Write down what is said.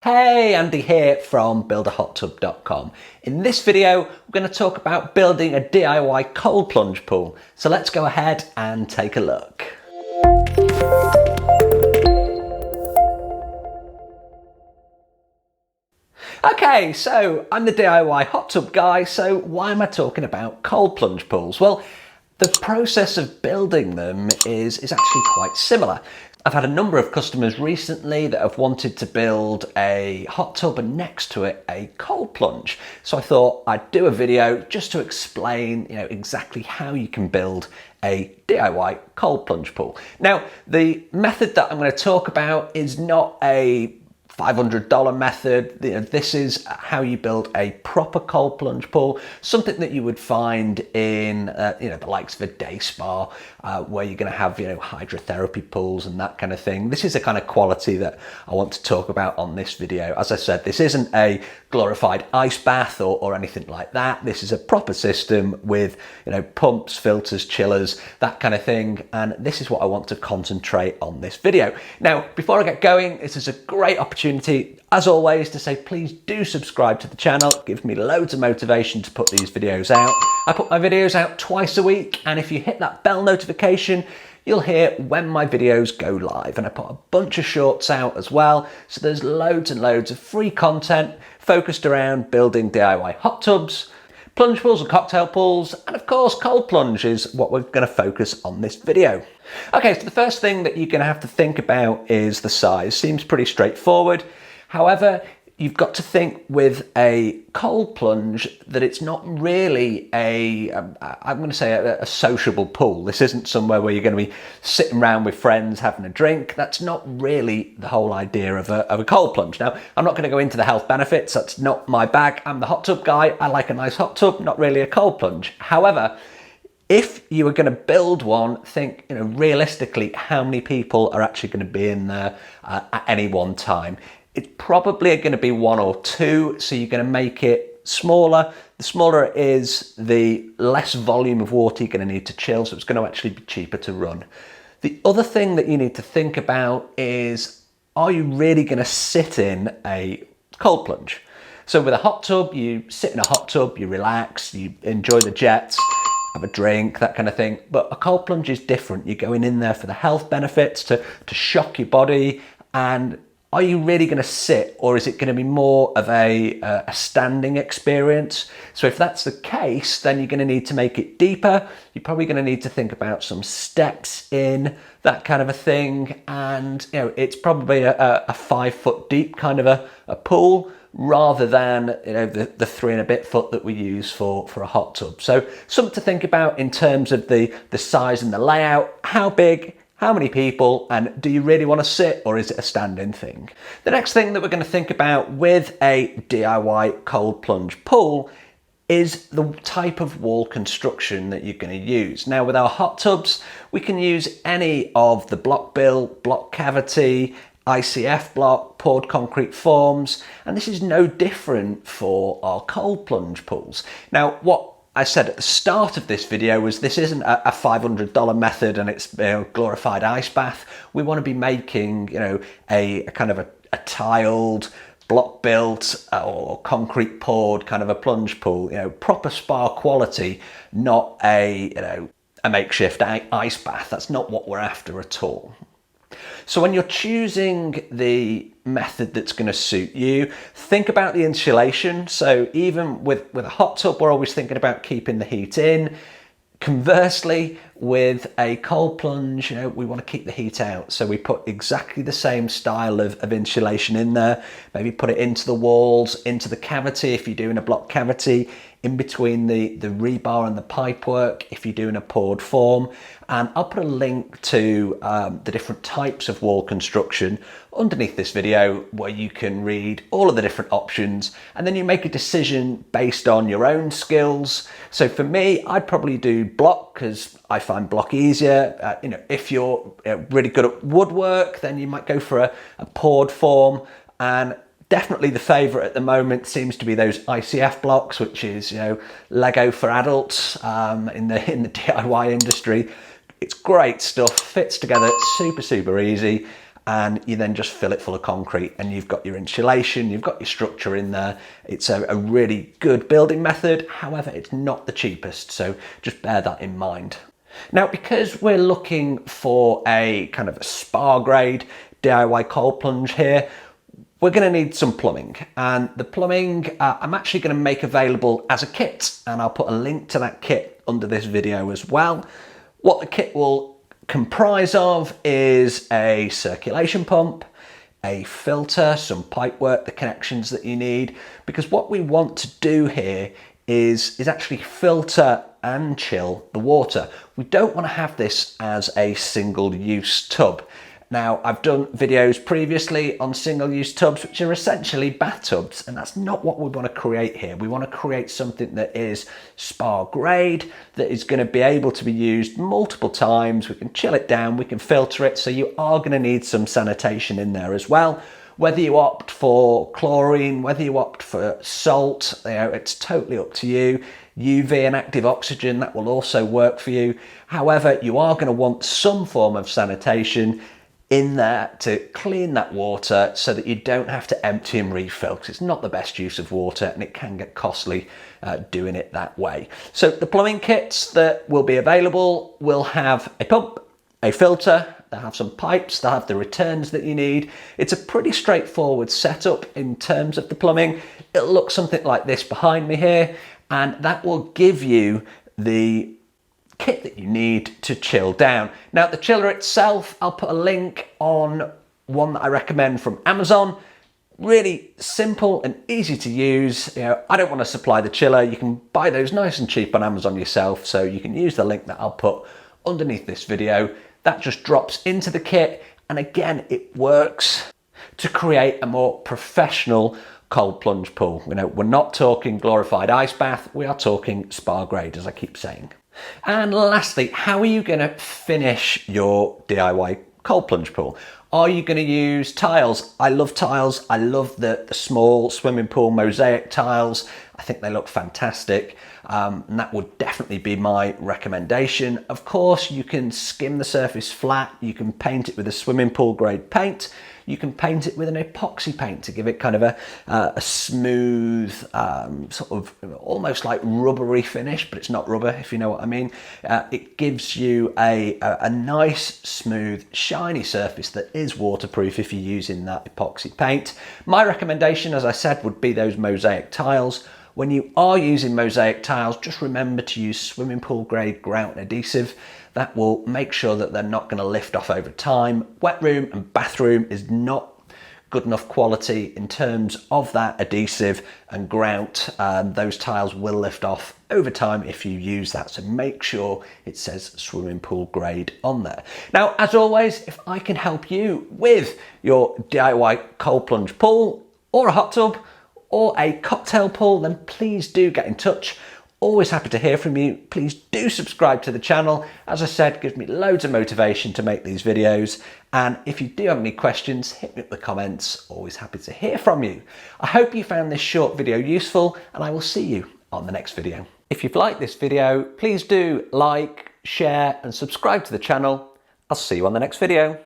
Hey, Andy here from buildahottub.com. In this video, we're going to talk about building a DIY cold plunge pool. So let's go ahead and take a look. Okay, so I'm the DIY hot tub guy, so why am I talking about cold plunge pools? Well, the process of building them is actually quite similar. I've had a number of customers recently that have wanted to build a hot tub and next to it a cold plunge. So I thought I'd do a video just to explain, exactly how you can build a DIY cold plunge pool. Now, the method that I'm going to talk about is not a $500 method. This is how you build a proper cold plunge pool, something that you would find in the likes of a day spa, where you're going to have hydrotherapy pools and that kind of thing. This is the kind of quality that I want to talk about on this video. As I said, this isn't a glorified ice bath or anything like that. This is a proper system with pumps, filters, chillers, that kind of thing, and this is what I want to concentrate on this video. Now, before I get going, this is a great opportunity as always to say please do subscribe to the channel. It gives me loads of motivation to put these videos out. I put my videos out twice a week, and if you hit that bell notification, you'll hear when my videos go live. And I put a bunch of shorts out as well, so there's loads and loads of free content focused around building DIY hot tubs, plunge pools and cocktail pools, and of course cold plunge is what we're going to focus on this video. Okay, so the first thing that you're going to have to think about is the size. Seems pretty straightforward. However, you've got to think with a cold plunge that it's not really I'm going to say a sociable pool. This isn't somewhere where you're going to be sitting around with friends having a drink. That's not really the whole idea of a cold plunge. Now, I'm not going to go into the health benefits. That's not my bag. I'm the hot tub guy. I like a nice hot tub, not really a cold plunge. However, if you were going to build one, think realistically how many people are actually going to be in there at any one time. It's probably going to be one or two, so you're going to make it smaller. The smaller it is, the less volume of water you're going to need to chill, so it's going to actually be cheaper to run. The other thing that you need to think about is, are you really going to sit in a cold plunge? So with a hot tub, you sit in a hot tub, you relax, you enjoy the jets, have a drink, that kind of thing. But a cold plunge is different. You're going in there for the health benefits, to shock your body. And are you really going to sit, or is it going to be more of a standing experience? So if that's the case, then you're going to need to make it deeper. You're probably going to need to think about some steps in, that kind of a thing. And it's probably a 5 foot deep kind of a pool, rather than the 3 and a bit foot that we use for a hot tub. So something to think about in terms of the size and the layout. How big, how many people, and do you really want to sit, or is it a stand-in thing? The next thing that we're going to think about with a DIY cold plunge pool is the type of wall construction that you're going to use. Now, with our hot tubs, we can use any of the block build, block cavity, ICF block, poured concrete forms, and this is no different for our cold plunge pools. Now, what I said at the start of this video was this isn't a $500 method and it's glorified ice bath. We want to be making a kind of a tiled, block built or concrete poured kind of a plunge pool, proper spa quality, not a makeshift ice bath. That's not what we're after at all. So when you're choosing the method that's going to suit you, think about the insulation. So even with a hot tub, we're always thinking about keeping the heat in. Conversely, with a cold plunge, we want to keep the heat out. So we put exactly the same style of insulation in there. Maybe put it into the walls, into the cavity if you're doing a block cavity, in between the rebar and the pipework if you're doing a poured form. And I'll put a link to the different types of wall construction underneath this video, where you can read all of the different options, and then you make a decision based on your own skills. So for me, I'd probably do block because I find block easier. If you're really good at woodwork, then you might go for a poured form. And definitely the favourite at the moment seems to be those ICF blocks, which is Lego for adults in the DIY industry. It's great stuff, fits together super easy, and you then just fill it full of concrete and you've got your insulation, you've got your structure in there. It's a really good building method. However, it's not the cheapest, so just bear that in mind. Now, because we're looking for a kind of a spa grade DIY cold plunge here, we're going to need some plumbing, and the plumbing I'm actually going to make available as a kit, and I'll put a link to that kit under this video as well. What the kit will comprise of is a circulation pump, a filter, some pipe work, the connections that you need, because what we want to do here is actually filter and chill the water. We don't want to have this as a single-use tub. Now, I've done videos previously on single-use tubs, which are essentially bathtubs, and that's not what we want to create here. We want to create something that is spa grade, that is going to be able to be used multiple times. We can chill it down, we can filter it, so you are going to need some sanitation in there as well. Whether you opt for chlorine, whether you opt for salt, it's totally up to you. UV and active oxygen, that will also work for you. However, you are going to want some form of sanitation in there to clean that water so that you don't have to empty and refill, because it's not the best use of water and it can get costly doing it that way. So the plumbing kits that will be available will have a pump, a filter, they'll have some pipes, they'll have the returns that you need. It's a pretty straightforward setup in terms of the plumbing. It'll look something like this behind me here, and that will give you the kit that you need to chill down. Now, the chiller itself, I'll put a link on one that I recommend from Amazon. Really simple and easy to use. I don't want to supply the chiller. You can buy those nice and cheap on Amazon yourself, so you can use the link that I'll put underneath this video. That just drops into the kit, and again, it works to create a more professional cold plunge pool. We're not talking glorified ice bath, we are talking spa grade, as I keep saying. And lastly, how are you going to finish your DIY cold plunge pool? Are you going to use tiles? I love tiles. I love the small swimming pool mosaic tiles. I think they look fantastic. And that would definitely be my recommendation. Of course, you can skim the surface flat. You can paint it with a swimming pool grade paint. You can paint it with an epoxy paint to give it kind of a smooth, sort of almost like rubbery finish, but it's not rubber, if you know what I mean. It gives you a nice, smooth, shiny surface that is waterproof if you're using that epoxy paint. My recommendation, as I said, would be those mosaic tiles. When you are using mosaic tiles, just remember to use swimming pool grade grout adhesive. That will make sure that they're not going to lift off over time. Wet room and bathroom is not good enough quality in terms of that adhesive and grout. Those tiles will lift off over time if you use that, so make sure it says swimming pool grade on there. Now, as always, if I can help you with your DIY cold plunge pool or a hot tub or a cocktail pool, then please do get in touch. Always happy to hear from you. Please do subscribe to the channel. As I said, gives me loads of motivation to make these videos. And if you do have any questions, hit me up in the comments. Always happy to hear from you. I hope you found this short video useful, and I will see you on the next video. If you've liked this video, please do like, share, and subscribe to the channel. I'll see you on the next video.